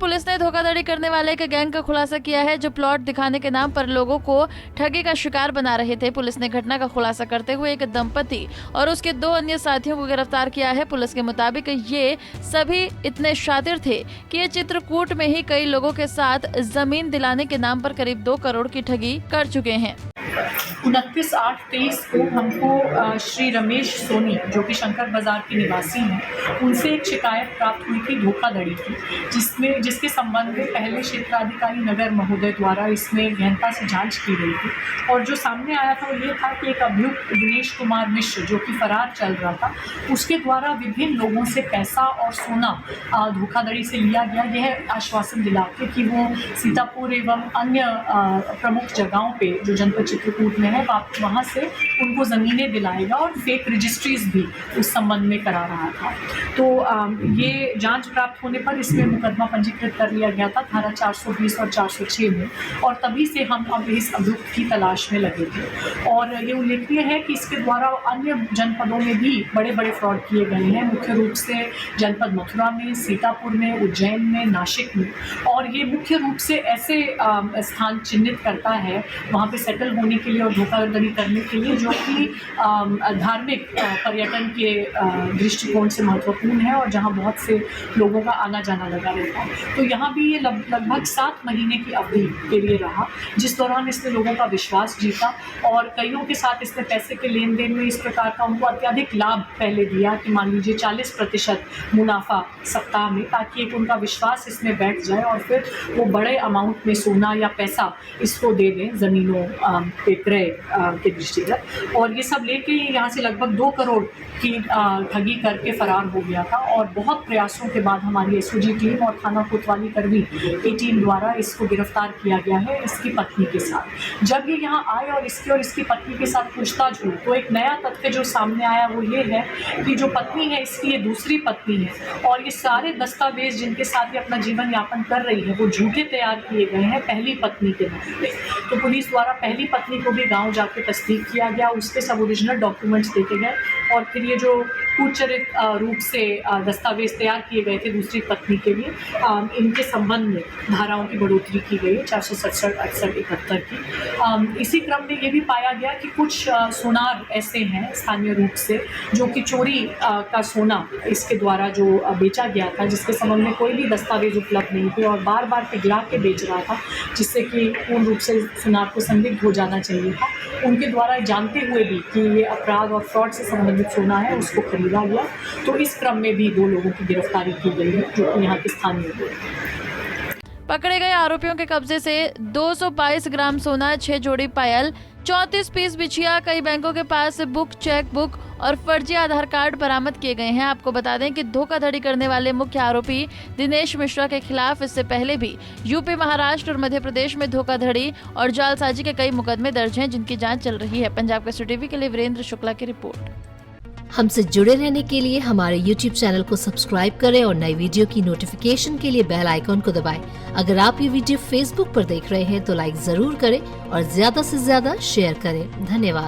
Police ने धोखाधड़ी करने वाले एक गैंग का खुलासा किया है जो प्लॉट दिखाने के नाम पर लोगों को ठगी का शिकार बना रहे थे। पुलिस ने घटना का खुलासा करते हुए एक दंपति और उसके 2 अन्य साथियों को गिरफ्तार किया है। पुलिस के मुताबिक ये सभी इतने शातिर थे कि ये चित्रकूट में ही कई लोगों के साथ जमीन दिलाने के नाम पर करीब 2 करोड़ की ठगी कर चुके हैं। 29/8/23 को हमको श्री रमेश सोनी, जो कि शंकर बाजार के निवासी हैं, उनसे एक शिकायत प्राप्त हुई थी धोखाधड़ी की, जिसके संबंध में पहले क्षेत्राधिकारी नगर महोदय द्वारा इसमें गहनता से जांच की गई थी। और जो सामने आया था वो ये था कि एक अभियुक्त दिनेश कुमार मिश्र, जो कि फरार चल रहा था, उसके द्वारा विभिन्न लोगों से पैसा और सोना धोखाधड़ी से लिया गया। यह आश्वासन दिला के कि वो सीतापुर एवं अन्य प्रमुख जगहों पे जो जनपद चित्रकूट में है वहाँ से उनको ज़मीनें दिलाएगा और फेक रजिस्ट्रीज भी उस संबंध में करा रहा था। तो ये जांच प्राप्त होने पर इसमें मुकदमा पंजीकृत कर लिया गया था धारा 420 और 406 में, और तभी से हम अब इस अभियुक्त की तलाश में लगे थे। और ये उल्लेखनीय है कि इसके द्वारा अन्य जनपदों में भी बड़े बड़े फ्रॉड किए गए हैं, मुख्य रूप से जनपद मथुरा में, सीतापुर में, उज्जैन में, नासिक में। और ये मुख्य रूप से ऐसे स्थान चिन्हित करता है वहाँ पे सेटल होने के लिए और धोखाधड़ी करने के लिए, जो कि धार्मिक पर्यटन के दृष्टिकोण से महत्वपूर्ण है और जहाँ बहुत से लोगों का आना जाना लगा रहता है। तो यहाँ भी ये लगभग 7 महीने की अवधि के लिए रहा, जिस दौरान इसने लोगों का विश्वास जीता और कईयों के साथ इसने पैसे के लेन देन में इस प्रकार का उनको अत्यधिक लाभ पहले दिया कि मान लीजिए 40% मुनाफा सप्ताह में, ताकि एक उनका विश्वास इसमें बैठ जाए और फिर वो बड़े अमाउंट में सोना या पैसा इसको दे दें ज़मीनों के क्रय के दृष्टिगत। और ये सब लेके यहाँ से लगभग 2 करोड़ की ठगी करके फरार हो गया था। और बहुत प्रयासों के बाद हमारी एसओजी टीम और थाना कोतवाली करवी की टीम द्वारा इसको गिरफ्तार किया गया है इसकी पत्नी के साथ। जब ये यहाँ आए और इसकी पत्नी के साथ पूछताछ हुई तो एक नया तथ्य जो सामने आया वो ये है कि जो पत्नी है इसकी ये दूसरी पत्नी है और ये सारे दस्तावेज जिनके साथ ये अपना जीवन यापन कर रही है वो झूठे तैयार किए गए हैं पहली पत्नी के नाम पे। तो पुलिस द्वारा पहली पत्नी को भी गाँव जाके तस्दीक किया गया, उसके सब ओरिजिनल डॉक्यूमेंट्स देखे गए और फिर ये जो कुचरित रूप से दस्तावेज तैयार किए गए थे दूसरी पत्नी के लिए, इनके संबंध में धाराओं की बढ़ोतरी की गई 467, 68, 71 की। इसी क्रम में ये भी पाया गया कि कुछ सोनार ऐसे हैं स्थानीय रूप से जो कि चोरी का सोना इसके द्वारा जो बेचा गया था, जिसके संबंध में कोई भी दस्तावेज उपलब्ध नहीं थे और बार बार पिघला के बेच रहा था, जिससे कि पूर्ण रूप से सोनार को संदिग्ध हो जाना चाहिए था। उनके द्वारा जानते हुए भी कि ये अपराध और फ्रॉड से संबंधित सोना है उसको खरीदा गया। तो इस क्रम में भी 2 लोगों की गिरफ्तारी की गई है जो कि यहाँ के स्थानीय लोग। पकड़े गए आरोपियों के कब्जे से 222 ग्राम सोना, 6 जोड़ी पायल, 34 पीस बिछिया, कई बैंकों के पास बुक, चेक बुक और फर्जी आधार कार्ड बरामद किए गए हैं। आपको बता दें कि धोखाधड़ी करने वाले मुख्य आरोपी दिनेश मिश्रा के खिलाफ इससे पहले भी यूपी, महाराष्ट्र और मध्य प्रदेश में धोखाधड़ी और जालसाजी के कई मुकदमे दर्ज हैं जिनकी जांच चल रही है। पंजाब केसरी टीवी के लिए वीरेंद्र शुक्ला की रिपोर्ट। हमसे जुड़े रहने के लिए हमारे YouTube चैनल को सब्सक्राइब करें और नई वीडियो की नोटिफिकेशन के लिए बेल आइकॉन को दबाएं। अगर आप ये वीडियो Facebook पर देख रहे हैं तो लाइक जरूर करें और ज्यादा से ज्यादा शेयर करें। धन्यवाद।